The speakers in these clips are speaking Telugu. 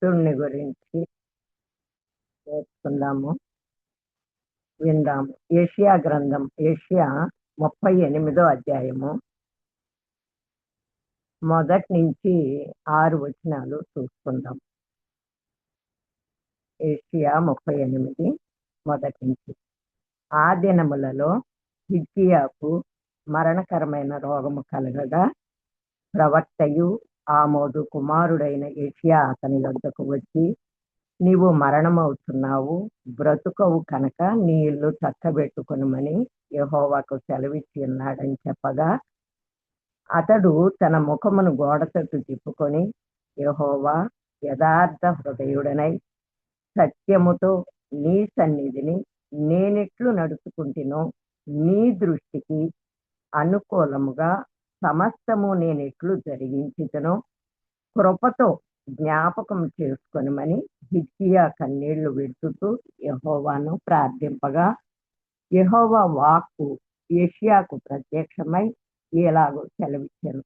భక్తుడిని గురించి నేర్చుకుందాము, విందాము. యెషయా గ్రంథం, యెషయా 38వ అధ్యాయము మొదటి నుంచి 6 వచనాలు చూసుకుందాం. యెషయా 38 మొదటి నుంచి. ఆ దినములలో హిజ్కియాకు మరణకరమైన రోగము కలగగా ప్రవక్తయు ఆమోదు కుమారుడైన యెషయా అతని వద్దకు వచ్చి, నీవు మరణమవుతున్నావు, బ్రతుకవు కనుక నీ ఇల్లు చక్కబెట్టుకొనుమని యెహోవాకు సెలవిచ్చి ఉన్నాడని చెప్పగా, అతడు తన ముఖమును గోడ తట్టు తిప్పుకొని, యెహోవా యథార్థ హృదయుడనై సత్యముతో నీ సన్నిధిని నేనెట్లు నడుచుకుంటునో నీ దృష్టికి అనుకూలముగా సమస్తము నేనెట్లు జరిగించుతునో కృపతో జ్ఞాపకం చేసుకొనుమని హిజ్కియా కన్నీళ్లు విడుచుతూ యెహోవాను ప్రార్థింపగా, యెహోవా వాక్కు యెషయాకు ప్రత్యక్షమై ఇలాగూ సెలవిచ్చెను.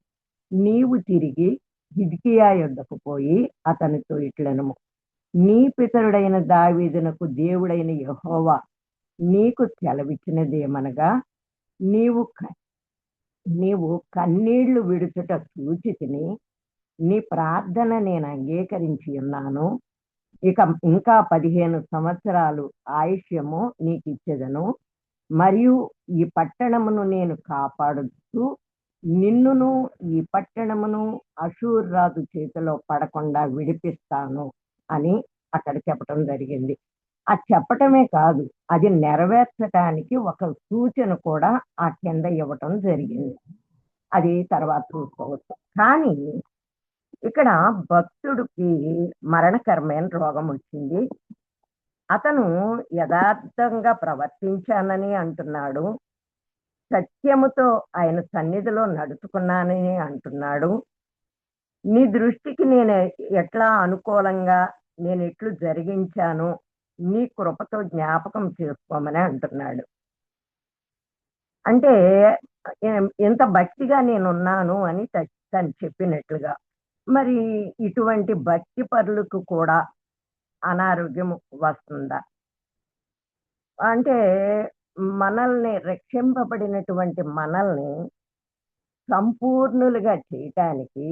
నీవు తిరిగి హిజ్కియా యొద్దకు పోయి అతనితో ఇట్లనుము, నీ పితరుడైన దావీదునకు దేవుడైన యెహోవా నీకు సెలవిచ్చినదేమనగా, నీవు కన్నీళ్లు విడుచుట చూచితిని, నీ ప్రార్థన నేను అంగీకరించి ఉన్నాను. ఇంకా 15 సంవత్సరాలు ఆయుష్యము నీకు ఇచ్చేదను. మరియు ఈ పట్టణమును నేను కాపాడుతూ నిన్నును ఈ పట్టణమును అషూర్ రాజు చేతిలో పడకుండా విడిపిస్తాను అని అక్కడ చెప్పటం జరిగింది. ఆ చెప్పటమే కాదు, అది నెరవేర్చడానికి ఒక సూచన కూడా ఆ కింద ఇవ్వటం జరిగింది. అది తర్వాత చూసుకోవచ్చు. కానీ ఇక్కడ భక్తుడికి మరణకరమైన రోగం వచ్చింది. అతను యథార్థంగా ప్రవర్తించానని అంటున్నాడు, సత్యముతో ఆయన సన్నిధిలో నడుచుకున్నానని అంటున్నాడు. నీ దృష్టికి నేను ఎట్లా అనుకూలంగా నేను ఎట్లు జరిగించాను, నీ కృపతో జ్ఞాపకం చేసుకోమని అంటున్నాడు. అంటే ఎంత భక్తిగా నేనున్నాను అని తను చెప్పినట్లుగా. మరి ఇటువంటి భక్తి పరులకు కూడా అనారోగ్యం వస్తుందా? అంటే మనల్ని రక్షింపబడినటువంటి మనల్ని సంపూర్ణులుగా చేయటానికి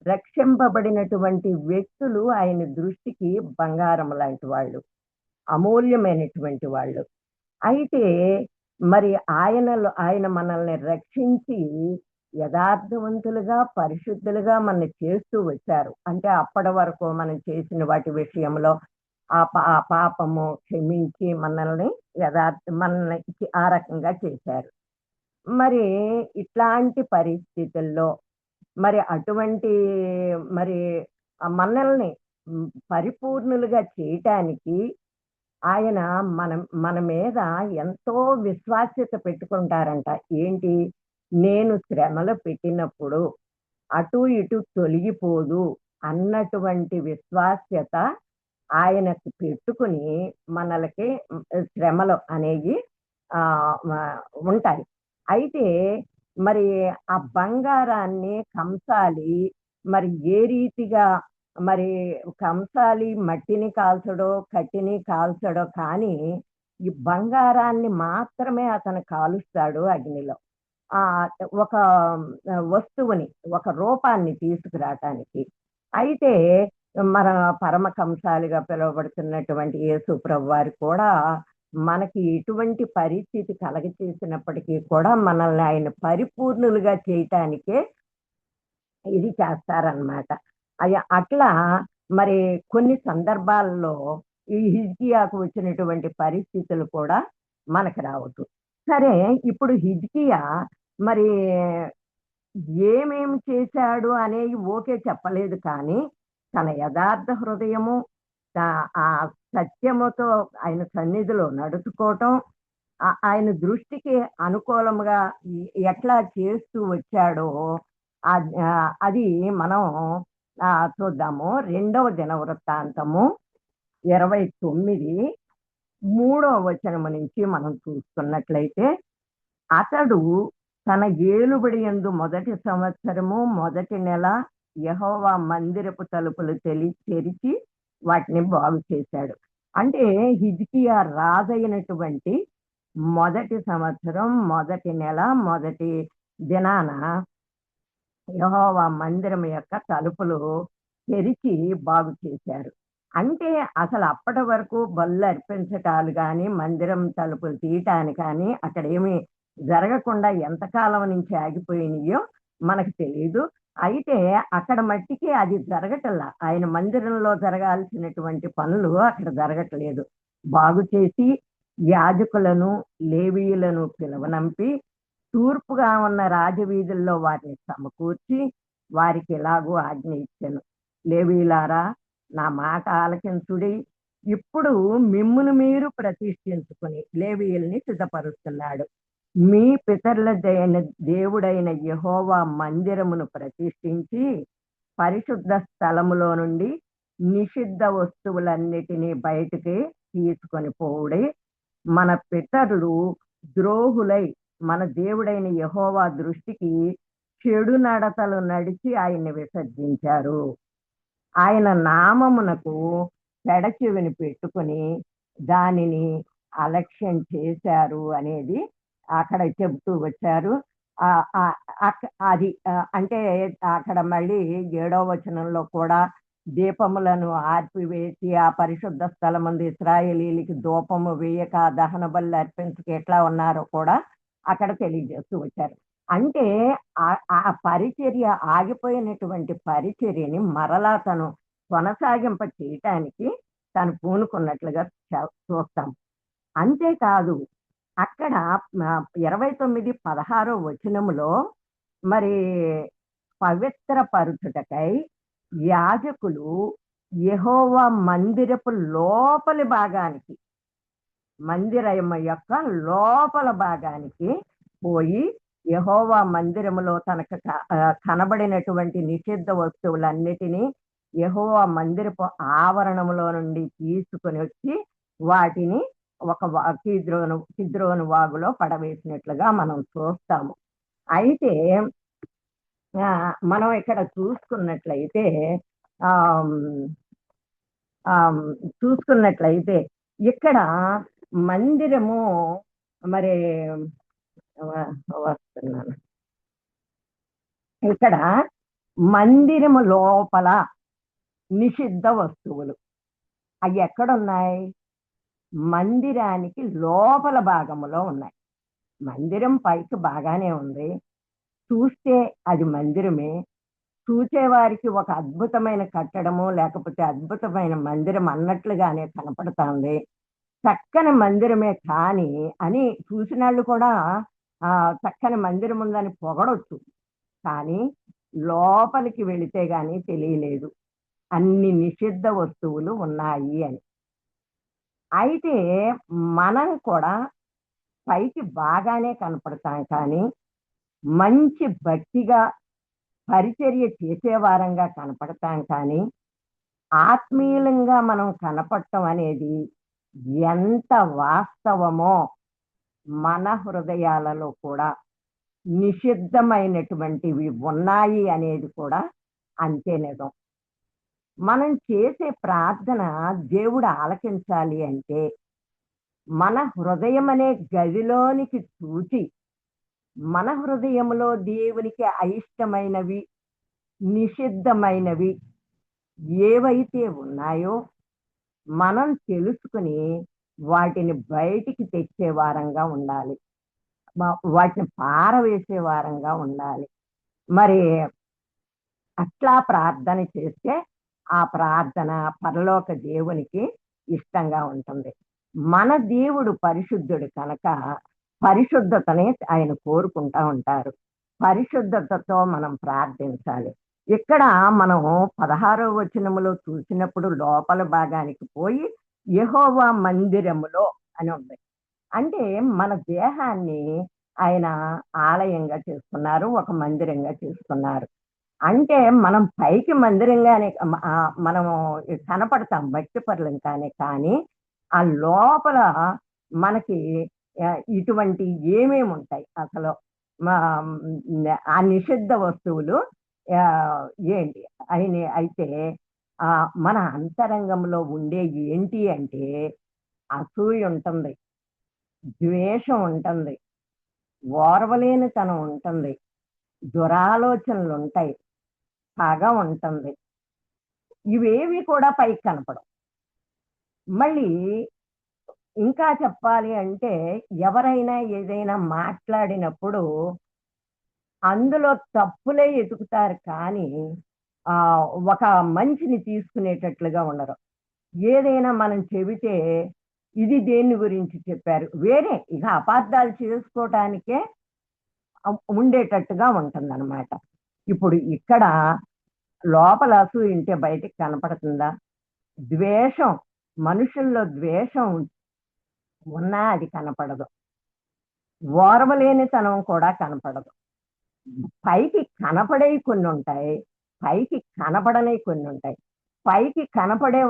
రక్షింపబడినటువంటి వ్యక్తులు ఆయన దృష్టికి బంగారం లాంటి వాళ్ళు, అమూల్యమైనటువంటి వాళ్ళు. అయితే మరి ఆయన మనల్ని రక్షించి యథార్థవంతులుగా పరిశుద్ధులుగా మనల్ని చేస్తూ వచ్చారు. అంటే అప్పటి వరకు మనం చేసిన వాటి విషయంలో ఆ పాపము క్షమించి మనల్ని ఆ రకంగా చేశారు. మరి ఇట్లాంటి పరిస్థితుల్లో మరి అటువంటి మరి మనల్ని పరిపూర్ణులుగా చేయటానికి ఆయన మన మీద ఎంతో విశ్వాస్యత పెట్టుకుంటారంట. ఏంటి? నేను శ్రమలు పెట్టినప్పుడు అటు ఇటు తొలగిపోదు అన్నటువంటి విశ్వాస్యత ఆయనకు పెట్టుకుని మనలకి శ్రమలు అనేవి ఉంటాయి. అయితే మరి ఆ బంగారాన్ని కంసాలి మరి ఏ రీతిగా మరి కంసాలి మట్టిని కాల్చడో కట్టిని కాల్చడో, కానీ ఈ బంగారాన్ని మాత్రమే అతను కాలుస్తాడు అగ్నిలో. ఒక వస్తువుని, ఒక రూపాన్ని తీసుకురావటానికి. అయితే మన పరమ కంసాలిగా పిలువబడుతున్నటువంటి యేసు ప్రభు వారు కూడా మనకి ఎటువంటి పరిస్థితి కలగచేసినప్పటికీ కూడా మనల్ని ఆయన పరిపూర్ణులుగా చేయటానికే ఇది చేస్తారనమాట. అట్లా మరి కొన్ని సందర్భాల్లో ఈ హిజ్కియాకు వచ్చినటువంటి పరిస్థితులు కూడా మనకు రావద్దు. సరే, ఇప్పుడు హిజ్కియా మరి ఏమేమి చేశాడు అనేవి ఓకే చెప్పలేదు, కానీ తన యథార్థ హృదయము, ఆ సత్యముతో ఆయన సన్నిధిలో నడుచుకోవటం, ఆయన దృష్టికి అనుకూలంగా ఎట్లా చేస్తూ వచ్చాడో అది మనం చూద్దాము. 2వ దినవృత్తాంతము 29 వచనము నుంచి మనం చూస్తున్నట్లయితే, అతడు తన ఏలుబడి యందు మొదటి సంవత్సరము మొదటి నెల యెహోవా మందిరపు తలుపులు తెరిచి వాటిని బాగు చేశాడు. అంటే హిజ్కియా రాజైనటువంటి మొదటి సంవత్సరం, మొదటి నెల, మొదటి దినాన యెహోవా మందిరం యొక్క తలుపులు తెరిచి బాగు చేశారు. అంటే అసలు అప్పటి వరకు బలులు అర్పించటాలు గాని, మందిరం తలుపులు తీయటానికి కానీ అక్కడేమి జరగకుండా ఎంతకాలం నుంచి ఆగిపోయినాయో మనకు తెలీదు. అయితే అక్కడ మట్టికి అది జరగటల్లా. ఆయన మందిరంలో జరగాల్సినటువంటి పనులు అక్కడ జరగట్లేదు. బాగు చేసి యాజకులను, లేవీయులను పిలవనంపి తూర్పుగా ఉన్న రాజవీధుల్లో వారిని సమకూర్చి వారికి ఎలాగూ ఆజ్ఞ ఇచ్చెను. లేవీయులారా, నా మాట ఆలకించుడి. ఇప్పుడు మిమ్మును మీరు ప్రతిష్ఠించుకుని లేవీయుల్ని సిద్ధపరుస్తున్నాడు. మీ పితరుల దేవుడైన యెహోవా మందిరమును ప్రతిష్ఠించి పరిశుద్ధ స్థలములో నుండి నిషిద్ధ వస్తువులన్నిటినీ బయటికి తీసుకొని పోవుడి. మన పితరులు ద్రోహులై మన దేవుడైన యెహోవా దృష్టికి చెడు నడతలు నడిచి ఆయన్ని విసర్జించారు. ఆయన నామమునకు పెడచెవిని పెట్టుకుని దానిని అలక్ష్యం చేశారు అనేది అక్కడ చెబుతూ వచ్చారు. అది అంటే అక్కడ మళ్ళీ 7వ వచనంలో కూడా దీపములను ఆర్పివేసి ఆ పరిశుద్ధ స్థలమందు ఇశ్రాయేలీయులకి ధూపము వేయక దహన బలులు అర్పించక ఎట్లా ఉన్నారో కూడా అక్కడ తెలియజేస్తూ వచ్చారు. అంటే ఆ పరిచర్య ఆగిపోయినటువంటి పరిచర్యని మరలా తను కొనసాగింప చేయటానికి తను పూనుకున్నట్లుగా చూస్తాం. అంతేకాదు అక్కడ 29, 16 వచనములో మరి పవిత్రపరుచుటకై యాజకులు యెహోవా మందిరపు లోపలి భాగానికి, మందిరం యొక్క లోపల భాగానికి పోయి యెహోవా మందిరములో తనకు కనబడినటువంటి నిషిద్ధ వస్తువులన్నిటినీ యెహోవా మందిరపు ఆవరణములో నుండి తీసుకొని వచ్చి వాటిని ఒక కిద్రోను వాగులో పడవేసినట్లుగా మనం చూస్తాము. అయితే మనం ఇక్కడ చూసుకున్నట్లయితే ఇక్కడ మందిరము మరి వస్తున్నాను. ఇక్కడ మందిరము లోపల నిషిద్ధ వస్తువులు అవి ఎక్కడున్నాయి? మందిరానికి లోపల భాగములో ఉన్నాయి. మందిరం పైకి బాగానే ఉంది, చూస్తే అది మందిరమే. చూసేవారికి ఒక అద్భుతమైన కట్టడము లేకపోతే అద్భుతమైన మందిరం అన్నట్లుగానే కనపడుతుంది. చక్కని మందిరమే కానీ అని చూసిన వాళ్ళు కూడా చక్కని మందిరం ఉందని పొగడొచ్చు, కానీ లోపలికి వెళితే గాని తెలియలేదు అన్ని నిషిద్ధ వస్తువులు ఉన్నాయి అని. అయితే మనం కూడా పైకి బాగానే కనపడతాం, కానీ మంచి భక్తిగా పరిచర్య చేసేవారంగా కనపడతాం, కానీ ఆత్మీయంగా మనం కనపడటం అనేది ఎంత వాస్తవమో మన హృదయాలలో కూడా నిషిద్ధమైనటువంటివి ఉన్నాయి అనేది కూడా అంతే నిజం. మనం చేసే ప్రార్థన దేవుడు ఆలకించాలి అంటే మన హృదయం అనే గదిలోనికి చూచి మన హృదయంలో దేవునికి అయిష్టమైనవి, నిషిద్ధమైనవి ఏవైతే ఉన్నాయో మనం తెలుసుకుని వాటిని బయటికి తెచ్చే వారంగా ఉండాలి, వాటిని పారవేసే వారంగా ఉండాలి. మరి అట్లా ప్రార్థన చేస్తే ఆ ప్రార్థన పరలోక దేవునికి ఇష్టంగా ఉంటుంది. మన దేవుడు పరిశుద్ధుడు కనుక పరిశుద్ధతనే ఆయన కోరుకుంటా ఉంటారు. పరిశుద్ధతతో మనం ప్రార్థించాలి. ఇక్కడ మనం 16వ వచనములో చూసినప్పుడు లోపల భాగానికి పోయి యెహోవా మందిరములో అని ఉంది. అంటే మన దేహాన్ని ఆయన ఆలయంగా చేసుకున్నారు, ఒక మందిరంగా చేసుకున్నారు. అంటే మనం పైకి మందిరంగానే మనము కనపడతాం భక్తి పరులం, కానీ ఆ లోపల మనకి ఇటువంటి ఏమేమి ఉంటాయి అసలు? ఆ నిషిద్ధ వస్తువులు ఆ, ఏంటి అయితే మన అంతరంగంలో ఉండే ఏంటి అంటే అసూయ ఉంటుంది, ద్వేషం ఉంటుంది, ఓర్వలేనితనం ఉంటుంది, దురాలోచనలు ఉంటాయి, పగ ఉంటుంది. ఇవేవి కూడా పైకి కనపడవు. మళ్ళీ ఇంకా చెప్పాలి అంటే ఎవరైనా ఏదైనా మాట్లాడినప్పుడు అందులో తప్పులే ఎతుకుతారు కానీ ఒక మంచిని తీసుకునేటట్లుగా ఉండరు. ఏదైనా మనం చెబితే ఇది దేని గురించి చెప్పారు, వేరే ఇక అపార్థాలు చేసుకోవటానికే ఉండేటట్టుగా ఉంటుందన్నమాట. ఇప్పుడు ఇక్కడ లోపల అసూయ ఉంటే బయటికి కనపడుతుందా? ద్వేషం, మనుషుల్లో ద్వేషం ఉన్నా అది కనపడదు. ఓర్వలేనితనం కూడా కనపడదు. పైకి కనపడేవి కొన్ని ఉంటాయి, పైకి కనపడనివి కొన్ని ఉంటాయి. పైకి కనపడే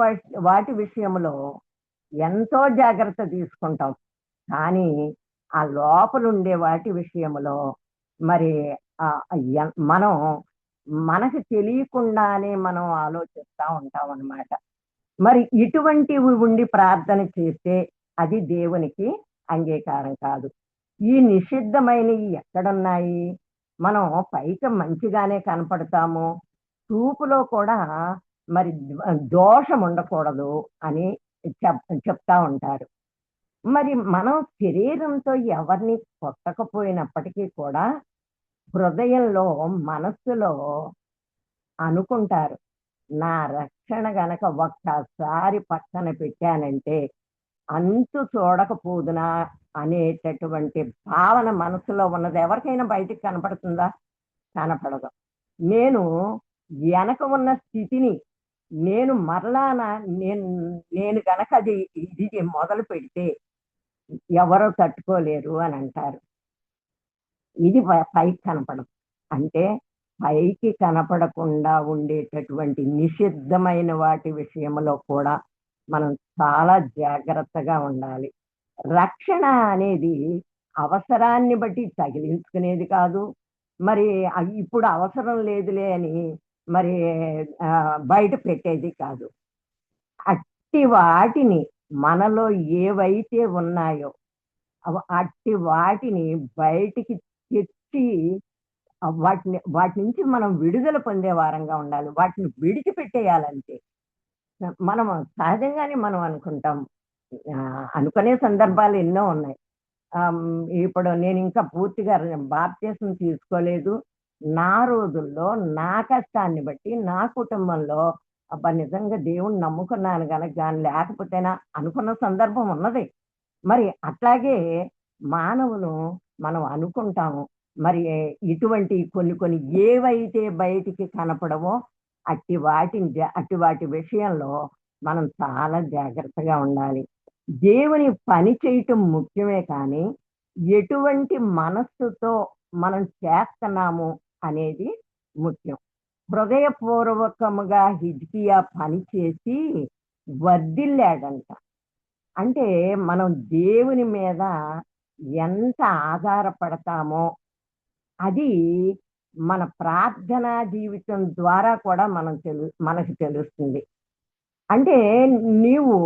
వాటి విషయంలో ఎంతో జాగ్రత్త తీసుకుంటాం. కానీ ఆ లోపల ఉండే వాటి విషయంలో మరి మనం మనకు తెలియకుండానే మనం ఆలోచిస్తూ ఉంటాం అన్నమాట. మరి ఇటువంటివి ఉండి ప్రార్థన చేస్తే అది దేవునికి అంగీకారం కాదు. ఈ నిషిద్ధమైనవి ఎక్కడున్నాయి? మనం పైకి మంచిగానే కనపడతాము, చూపులో కూడా మరి దోషం ఉండకూడదు అని చెప్తా ఉంటారు. మరి మనం శరీరంతో ఎవరిని కొట్టకపోయినప్పటికీ కూడా హృదయంలో, మనస్సులో అనుకుంటారు, నా రక్షణ గనక ఒక్కసారి పక్కన పెట్టానంటే అంతు చూడకపోదునా అనేటటువంటి భావన మనసులో ఉన్నది ఎవరికైనా బయటికి కనపడుతుందా? కనపడదు. నేను వెనక ఉన్న స్థితిని నేను మరలా నేను నేను గనక అది ఇది మొదలు పెడితే ఎవరో తట్టుకోలేరు అని అంటారు. ఇది పైకి కనపడదు. అంటే పైకి కనపడకుండా ఉండేటటువంటి నిషిద్ధమైన వాటి విషయంలో కూడా మనం చాలా జాగ్రత్తగా ఉండాలి. రక్షణ అనేది అవసరాన్ని బట్టి తగిలించుకునేది కాదు. మరి ఇప్పుడు అవసరం లేదులే అని మరి బయట పెట్టేది కాదు. అట్టి వాటిని మనలో ఏవైతే ఉన్నాయో అట్టి వాటిని బయటికి తెచ్చి వాటి నుంచి మనం విడుదల పొందే వారంగా ఉండాలి. వాటిని విడిచిపెట్టేయాలంటే మనం సహజంగానే మనం అనుకుంటాం. అనుకునే సందర్భాలు ఎన్నో ఉన్నాయి. ఇప్పుడు నేను ఇంకా పూర్తిగా బాప్తిసం తీసుకోలేదు. నా రోజుల్లో నా కష్టాన్ని బట్టి నా కుటుంబంలో అబ్బా! నిజంగా దేవుణ్ణి నమ్ముకున్నాను గనక గాని లేకపోతేనా అనుకున్న సందర్భం ఉన్నది. మరి అట్లాగే మానవులు మనం అనుకుంటాము. మరి ఇటువంటి కొన్ని కొన్ని ఏవైతే బయటికి కనపడవో అట్టి వాటి విషయంలో మనం చాలా జాగ్రత్తగా ఉండాలి. దేవుని పని చేయటం ముఖ్యమే కానీ ఎటువంటి మనస్సుతో మనం చేస్తున్నాము అనేది ముఖ్యం. హృదయపూర్వకముగా హిజ్కియా పని చేసి వర్ధిల్లాడంట. అంటే మనం దేవుని మీద ఎంత ఆధారపడతామో అది మన ప్రార్థనా జీవితం ద్వారా కూడా మనకు తెలుస్తుంది. అంటే నీవు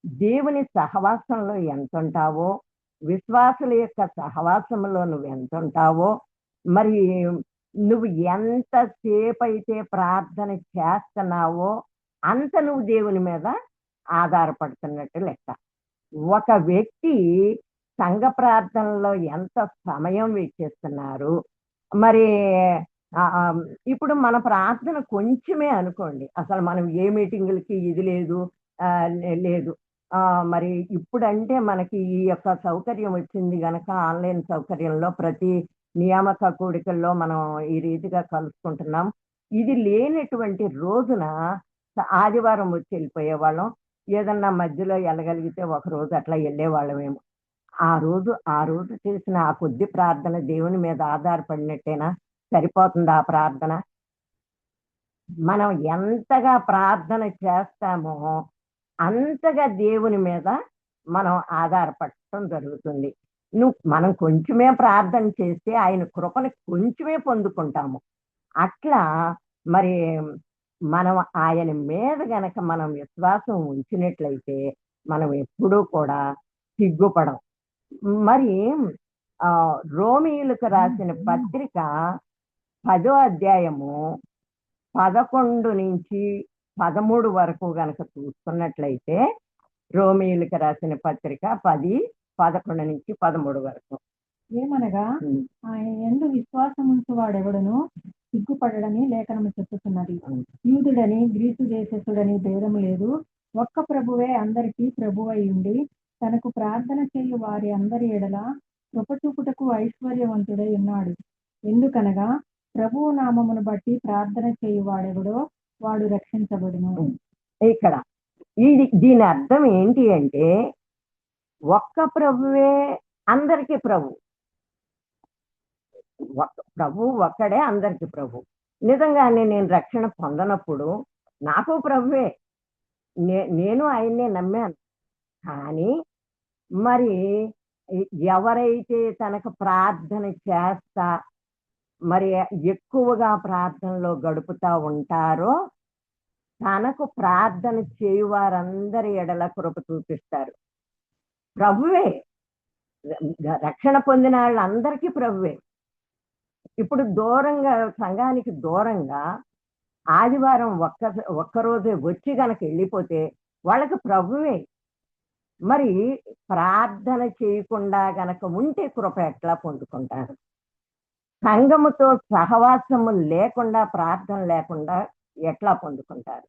దేవుని సహవాసంలో ఎంతుంటావో, విశ్వాసుల యొక్క సహవాసంలో నువ్వెంతుంటావో, మరి నువ్వు ఎంతసేపయితే ప్రార్థన చేస్తున్నావో అంత నువ్వు దేవుని మీద ఆధారపడుతున్నట్టు లెక్క. ఒక వ్యక్తి సంఘ ప్రార్థనలో ఎంత సమయం వెచ్చిస్తున్నారు, మరి ఇప్పుడు మన ప్రార్థన కొంచెమే అనుకోండి. అసలు మనం ఏ మీటింగులకి ఇది లేదు, లేదు. మరి ఇప్పుడంటే మనకి ఈ యొక్క సౌకర్యం వచ్చింది గనక ఆన్‌లైన్ సౌకర్యంలో ప్రతి నియామక కూడికల్లో మనం ఈ రీతిగా కలుసుకుంటున్నాం. ఇది లేనటువంటి రోజున ఆదివారం వచ్చి వెళ్ళిపోయేవాళ్ళం. ఏదన్నా మధ్యలో ఎళ్ళగలిగితే ఒకరోజు అట్లా ఎళ్ళేవాళ్ళమేమో. ఆ రోజు చేసిన ఆ కొద్ది ప్రార్థన దేవుని మీద ఆధారపడినట్టేనా? సరిపోతుందా ఆ ప్రార్థన? మనం ఎంతగా ప్రార్థన చేస్తామో అంతగా దేవుని మీద మనం ఆధారపడటం జరుగుతుంది. మనం కొంచెమే ప్రార్థన చేస్తే ఆయన కృపని కొంచెమే పొందుకుంటాము. అట్లా మరి మనం ఆయన మీద గనక మనం విశ్వాసం ఉంచినట్లయితే మనం ఎప్పుడూ కూడా సిగ్గుపడం. మరి రోమీయులకు రాసిన పత్రిక 10వ అధ్యాయము 11-13 వరకు గనక చూసుకున్నట్లయితే, రోమీయులకు రాసిన పత్రిక 10, 11-13 వరకు. ఏమనగా ఆయన యందు విశ్వాసముంచు వాడెవడును సిగ్గుపడడని లేఖనము చెప్పుతున్నది. యూదుడని గ్రీసు దేశస్థుడని భేదము లేదు, ఒక్క ప్రభువే అందరికీ ప్రభువై ఉండి తనకు ప్రార్థన చేయు వారి అందరి ఎడల కృప చూపుటకు ఐశ్వర్యవంతుడై ఉన్నాడు. ఎందుకనగా ప్రభువు నామమును బట్టి ప్రార్థన చేయు వాడెవడో వాడు రక్షించబడును. ఇక్కడ దీని అర్థం ఏంటి అంటే, ఒక్క ప్రభువే అందరికీ ప్రభు. ప్రభు ఒక్కడే అందరికి ప్రభు. నిజంగానే నేను రక్షణ పొందనప్పుడు నాకు ప్రభువే, నేను ఆయన్నే నమ్మాను. కానీ మరి ఎవరైతే తనకు ప్రార్థన చేస్తా మరి ఎక్కువగా ప్రార్థనలో గడుపుతా ఉంటారో తనకు ప్రార్థన చేయువారందరి ఎడల కృప చూపిస్తారు. ప్రభువే, రక్షణ పొందిన వాళ్ళందరికీ ప్రభువే. ఇప్పుడు దూరంగా, సంఘానికి దూరంగా ఆదివారం ఒక్కరోజే వచ్చి గనక వెళ్ళిపోతే వాళ్ళకి ప్రభువే. మరి ప్రార్థన చేయకుండా గనక ఉంటే కృప ఎట్లా పొందుకుంటారు? సంఘముతో సహవాసము లేకుండా, ప్రార్థన లేకుండా ఎట్లా పొందుకుంటారు?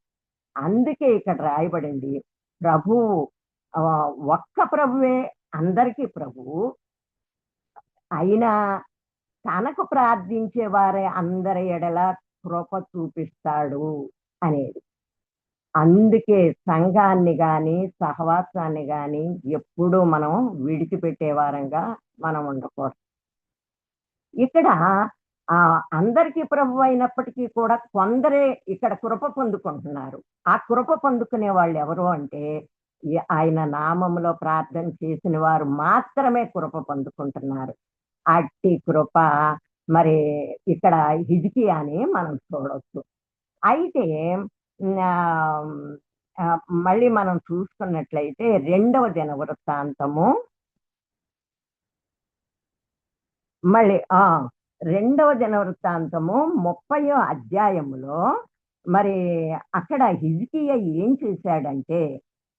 అందుకే ఇక్కడ రాయబడింది, ప్రభువు ఒక్క ప్రభువే అందరికీ ప్రభువు అయినా తనకు ప్రార్థించే వారే అందరి ఎడల కృప చూపిస్తాడు అనేది. అందుకే సంఘాన్ని గాని సహవాసాన్ని గాని ఎప్పుడూ మనం విడిచిపెట్టే వారంగా మనం ఉండకూడదు. ఇక్కడ అందరికీ ప్రభు అయినప్పటికీ కూడా కొందరే ఇక్కడ కృప పొందుకుంటున్నారు. ఆ కృప పొందుకునే వాళ్ళు ఎవరు అంటే, ఆయన నామములో ప్రార్థన చేసిన వారు మాత్రమే కృప పొందుకుంటున్నారు. అట్టి కృప మరి ఇక్కడ హిజ్కియాని మనం చూడవచ్చు. అయితే మళ్ళీ మనం చూసుకున్నట్లయితే 2వ దినవృత్తాంతము మళ్ళీ 2వ దినవృత్తాంతము 30వ అధ్యాయములో మరి అక్కడ హిజ్కియా ఏం చేశాడంటే,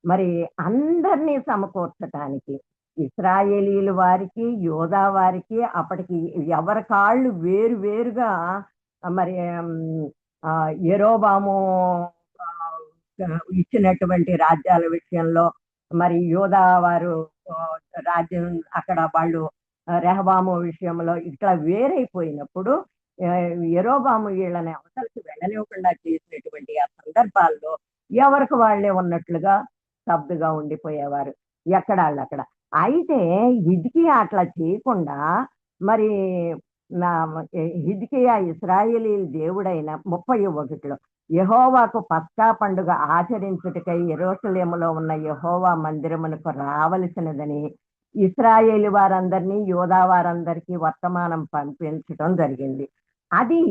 మరి అందరినీ సమకూర్చటానికి ఇశ్రాయేలీల వారికి, యోధా వారికి అప్పటికి ఎవరి కాళ్ళు వేరు వేరుగా మరి యెరోబాము ఇచ్చినటువంటి రాజ్యాల విషయంలో మరి యోధా వారు రాజ్యం అక్కడ వాళ్ళు రెహబాము విషయంలో ఇట్లా వేరైపోయినప్పుడు యెరోబాము వీళ్ళని అవతలకి వెళ్ళనివ్వకుండా చేసినటువంటి ఆ సందర్భాల్లో ఎవరికి వాళ్ళే ఉన్నట్లుగా స్తబ్దుగా ఉండిపోయేవారు అక్కడ. అయితే హిజ్కియా అట్లా చేయకుండా మరి హిజ్కియా ఇశ్రాయేలీయుల దేవుడైన 31లో యెహోవాకు పస్కా పండుగ ఆచరించుటకై యెరూషలేములో ఉన్న యెహోవా మందిరమునకు రావలసినదని ఇశ్రాయేలు వారందరినీ, యోధా వారందరికీ వర్తమానం పంపించడం జరిగింది. అది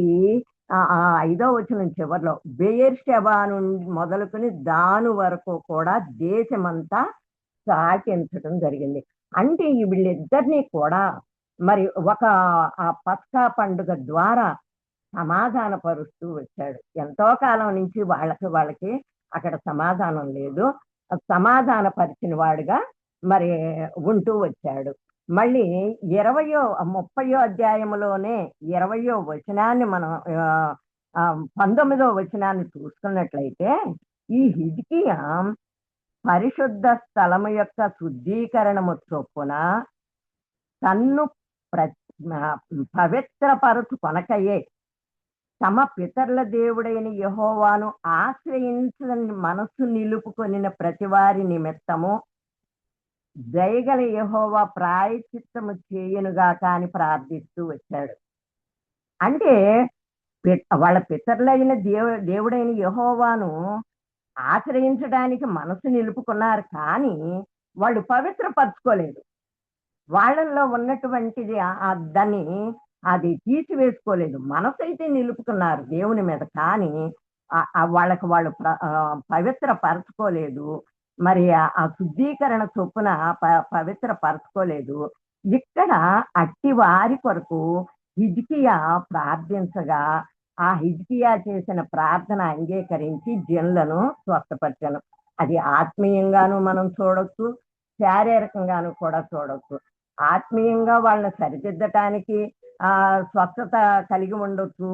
5వ వచనం చివరిలో బెయేర్షెబా నుండి మొదలుకొని దాను వరకు కూడా దేశమంతా సాటించడం జరిగింది. అంటే వీళ్ళిద్దరినీ కూడా మరి ఆ పస్కా పండుగ ద్వారా సమాధానపరుస్తూ వచ్చాడు. ఎంతో కాలం నుంచి వాళ్ళకి అక్కడ సమాధానం లేదు. సమాధాన పరిచిన వాడుగా మరి ఉంటూ వచ్చాడు. మళ్ళీ 30వ అధ్యాయంలోనే 20వ వచనాన్ని మనం 19వ వచనాన్ని చూసుకున్నట్లయితే, ఈ హిజ్కియా పరిశుద్ధ స్థలము యొక్క శుద్ధీకరణము చొప్పున తన్ను పవిత్రపరచు కొనకయే తమ పితరుల దేవుడైన యెహోవాను ఆశ్రయించని మనస్సు నిలుపుకొనిన ప్రతివారి నిమిత్తము దయగల యెహోవా ప్రాయశ్చిత్తము చేయునుగాక అని ప్రార్థిస్తూ వచ్చాడు. అంటే వాళ్ళ పితరులైన దేవుడైన యెహోవాను ఆశ్రయించడానికి మనసు నిలుపుకున్నారు, కానీ వాళ్ళు పవిత్రపరచుకోలేదు. వాళ్ళల్లో ఉన్నటువంటిది దాన్ని అది తీసివేసుకోలేదు, మనసు అయితే నిలుపుకున్నారు దేవుని మీద. కానీ వాళ్ళకి వాళ్ళు పవిత్ర పరచుకోలేదు. మరి ఆ శుద్ధీకరణ చొప్పున పవిత్ర పరచుకోలేదు. ఇక్కడ అట్టి వారి కొరకు హిజ్కియా ప్రార్థించగా ఆ హిజ్కియా చేసిన ప్రార్థన అంగీకరించి జనులను స్వస్థపరిచాను. అది ఆత్మీయంగాను మనం చూడొచ్చు, శారీరకంగాను కూడా చూడొచ్చు. ఆత్మీయంగా వాళ్ళని సరిదిద్దటానికి స్వస్థత కలిగి ఉండొచ్చు,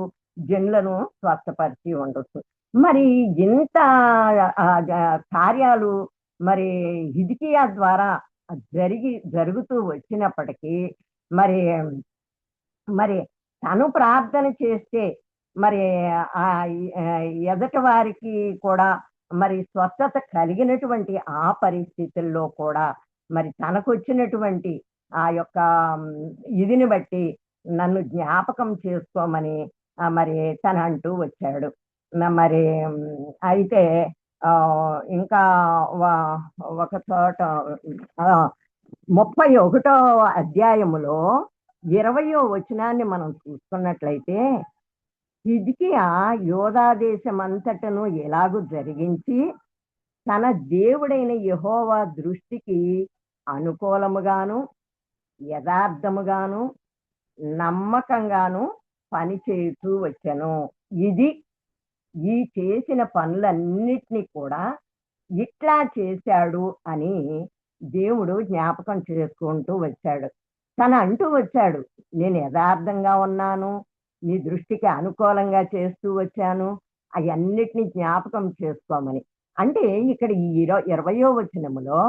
జనులను స్వస్థపరిచి ఉండొచ్చు. మరి ఇంత కార్యాలు మరి హిజ్కియా ద్వారా జరుగుతూ వచ్చినప్పటికీ మరి మరి తను ప్రార్థన చేస్తే మరి ఆ ఎదటి వారికి కూడా మరి స్వస్థత కలిగినటువంటి ఆ పరిస్థితుల్లో కూడా మరి తనకు వచ్చినటువంటి ఆ యొక్క ఇదిని బట్టి నన్ను జ్ఞాపకం చేసుకోమని మరి తను అంటూ వచ్చాడు. మరి అయితే ఇంకా ఒక చోట 31వ అధ్యాయములో 20వ వచనాన్ని మనం చూసుకున్నట్లయితే, హిజ్కియా యూదా దేశమంతటను ఎలాగూ జరిగించి తన దేవుడైన యెహోవా దృష్టికి అనుకూలముగాను యథార్థముగాను నమ్మకంగాను పని చేస్తూ వచ్చాను. ఇది ఈ చేసిన పనులన్నిటినీ కూడా ఇట్లా చేశాడు అని దేవుడు జ్ఞాపకం చేసుకుంటూ వచ్చాడు. తను అంటూ వచ్చాడు, నేను యథార్థంగా ఉన్నాను, నీ దృష్టికి అనుకూలంగా చేస్తూ వచ్చాను, అవన్నిటినీ జ్ఞాపకం చేసుకోమని. అంటే ఇక్కడ ఈ 20వ వచనములో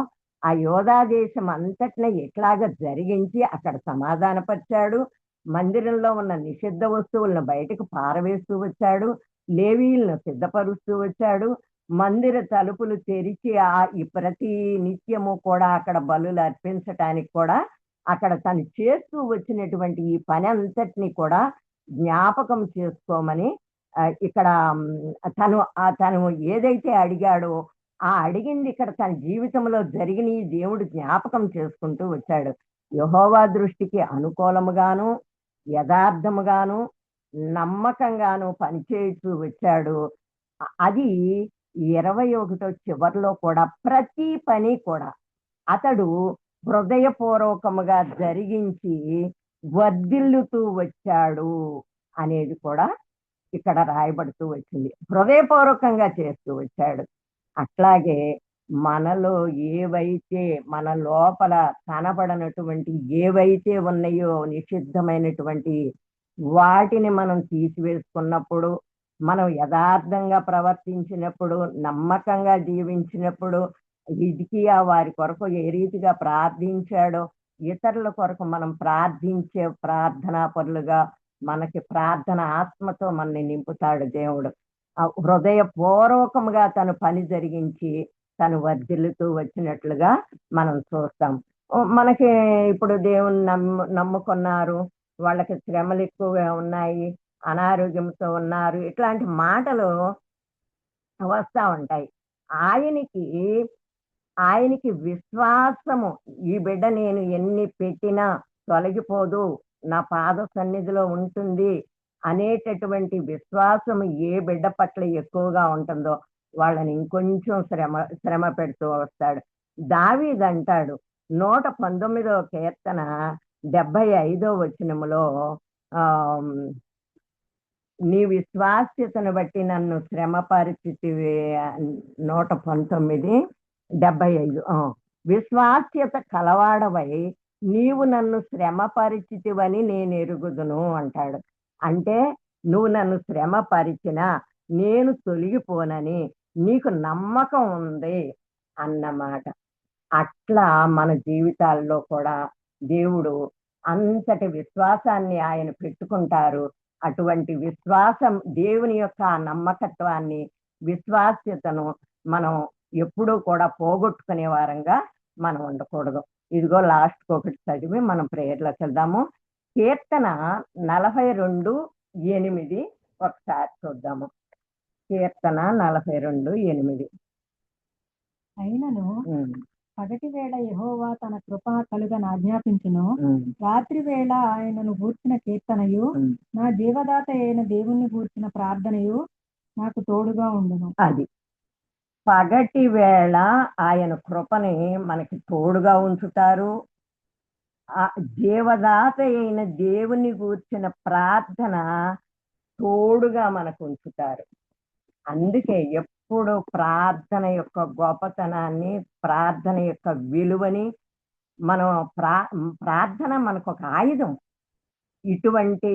ఆ యోధా దేశం అంతటిని ఎట్లాగా జరిగించి అక్కడ సమాధానపరిచాడు, మందిరంలో ఉన్న నిషిద్ధ వస్తువులను బయటకు పారవేస్తూ వచ్చాడు, లేవీయులను సిద్ధపరుస్తూ వచ్చాడు, మందిర తలుపులు తెరిచి ఈ ప్రతి నిత్యము కూడా అక్కడ బలులు అర్పించటానికి కూడా అక్కడ తను చేస్తూ వచ్చినటువంటి ఈ పని అంతటిని కూడా జ్ఞాపకం చేసుకోమని ఇక్కడ తను ఏదైతే అడిగాడో ఆ అడిగింది ఇక్కడ తన జీవితంలో జరిగిన ఈ దేవుడు జ్ఞాపకం చేసుకుంటూ వచ్చాడు. యెహోవా దృష్టికి అనుకూలముగాను యథార్థముగాను నమ్మకంగాను పనిచేస్తూ వచ్చాడు. అది 21 చివరిలో కూడా ప్రతి పని కూడా అతడు హృదయపూర్వకముగా జరిగించి వర్ధిల్లుతూ వచ్చాడు అనేది కూడా ఇక్కడ రాయబడుతూ వచ్చింది. హృదయపూర్వకంగా చేస్తూ వచ్చాడు. అట్లాగే మనలో ఏవైతే మన లోపల కనబడనటువంటి ఏవైతే ఉన్నాయో నిషిద్ధమైనటువంటి వాటిని మనం తీసివేసుకున్నప్పుడు, మనం యథార్థంగా ప్రవర్తించినప్పుడు, నమ్మకంగా జీవించినప్పుడు, హిజ్కియా వారి కొరకు ఏ రీతిగా ప్రార్థించాడో ఇతరుల కొరకు మనం ప్రార్థించే ప్రార్థనా పరులుగా మనకి ప్రార్థన ఆత్మతో మనని నింపుతాడు దేవుడు. హృదయపూర్వకంగా తను పని జరిగించి తను వర్ధిల్లుతూ వచ్చినట్లుగా మనం చూస్తాం. మనకి ఇప్పుడు దేవుని నమ్ముకున్నారు, వాళ్ళకి శ్రమలు ఎక్కువగా ఉన్నాయి, అనారోగ్యంతో ఉన్నారు, ఇట్లాంటి మాటలు వస్తూ ఉంటాయి. ఆయనకి విశ్వాసము, ఈ బిడ్డ నేను ఎన్ని పెట్టినా తొలగిపోదు, నా పాద సన్నిధిలో ఉంటుంది అనేటటువంటి విశ్వాసం ఏ బిడ్డ పట్ల ఎక్కువగా ఉంటుందో వాళ్ళని ఇంకొంచెం శ్రమ పెడుతూ వస్తాడు. దావీదు అంటాడు 119వ కీర్తన 75వ వచనములో నీ విశ్వాస్యతను బట్టి నన్ను శ్రమ పరిచితివి. 119:75 విశ్వాస్యత కలవాడవై నీవు నన్ను శ్రమ పరిచితివని నేను ఎరుగుదును అంటాడు. అంటే నువ్వు నన్ను శ్రమ పరిచినా నేను తొలగిపోనని నీకు నమ్మకం ఉంది అన్నమాట. అట్లా మన జీవితాల్లో కూడా దేవుడు అంతటి విశ్వాసాన్ని ఆయన పెట్టుకుంటారు. అటువంటి విశ్వాసం, దేవుని యొక్క నమ్మకత్వాన్ని, విశ్వాస్యతను మనం ఎప్పుడూ కూడా పోగొట్టుకునే వారంగా మనం ఉండకూడదు. ఇదిగో లాస్ట్కి ఒకటి చదివి మనం ప్రేయర్లోకి వెళ్దాము. కీర్తన 42:8 ఒకసారి చూద్దాము. కీర్తన 42:8. అయినను పగటి వేళ యెహోవా తన కృప కలుగని ఆజ్ఞాపించును. ఉమ్, రాత్రి వేళ ఆయనను గూర్చిన కీర్తనయు, ఉమ్. నా జీవదాత అయిన దేవుణ్ణి గూర్చిన ప్రార్థనయు నాకు తోడుగా ఉండును. అది పగటి వేళ ఆయన కృపని మనకి తోడుగా ఉంచుతారు. ఆ జీవదాత అయిన దేవుని గూర్చిన ప్రార్థన తోడుగా మనకు ఉంచుతారు. అందుకే ఎప్పుడు ప్రార్థన యొక్క గొప్పతనాన్ని, ప్రార్థన యొక్క విలువని మనం ప్రార్థన మనకు ఒక ఆయుధం. ఇటువంటి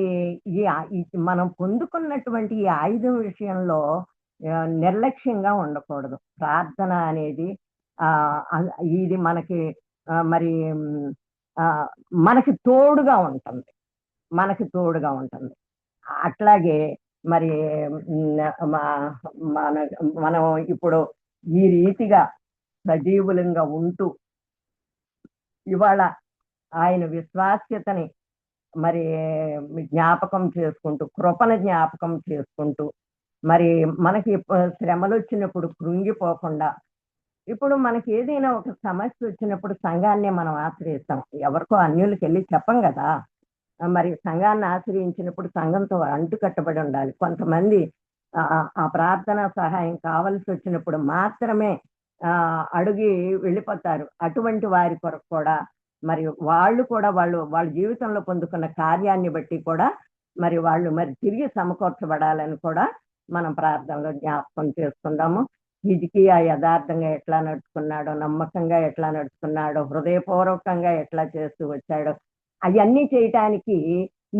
మనం పొందుకున్నటువంటి ఈ ఆయుధం విషయంలో నిర్లక్ష్యంగా ఉండకూడదు. ప్రార్థన అనేది ఇది మనకి మరి మనకి తోడుగా ఉంటుంది. మనకి తోడుగా ఉంటుంది. అట్లాగే మరి మన మనం ఇప్పుడు ఈ రీతిగా సజీవులంగా ఉంటూ ఇవాళ ఆయన విశ్వాస్యతని మరి జ్ఞాపకం చేసుకుంటూ, కృపను జ్ఞాపకం చేసుకుంటూ, మరి మనకి శ్రమలు వచ్చినప్పుడు కృంగిపోకుండా, ఇప్పుడు మనకి ఏదైనా ఒక సమస్య వచ్చినప్పుడు సంఘాన్నే మనం ఆశ్రయిస్తాం. ఎవరికో అన్యులకి వెళ్ళి చెప్పం కదా. మరి సంఘాన్ని ఆశ్రయించినప్పుడు సంఘంతో అంటుకట్టబడి ఉండాలి. కొంతమంది ఆ ప్రార్థనా సహాయం కావలసి వచ్చినప్పుడు మాత్రమే అడిగి వెళ్ళిపోతారు. అటువంటి వారి కొరకు కూడా మరి వాళ్ళు కూడా వాళ్ళ జీవితంలో పొందుకున్న కార్యాన్ని బట్టి కూడా మరి వాళ్ళు మరి తిరిగి సమకూర్చబడాలని కూడా మనం ప్రార్థనలో జ్ఞాపకం చేసుకుందాము. హిజ్కియా యథార్థంగా ఎట్లా నడుచుకున్నాడో, నమ్మకంగా ఎట్లా నడుచుకున్నాడో, హృదయపూర్వకంగా ఎట్లా చేస్తూ వచ్చాడో, అవన్నీ చేయటానికి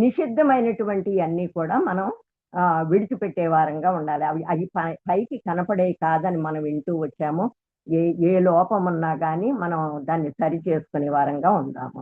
నిషిద్ధమైనటువంటి అన్నీ కూడా మనం విడిచిపెట్టే వారంగా ఉండాలి. అవి పైకి కనపడే కాదని మనం వింటూ వచ్చాము. ఏ లోపం ఉన్నా కానీ మనం దాన్ని సరి చేసుకునే వారంగా ఉందాము.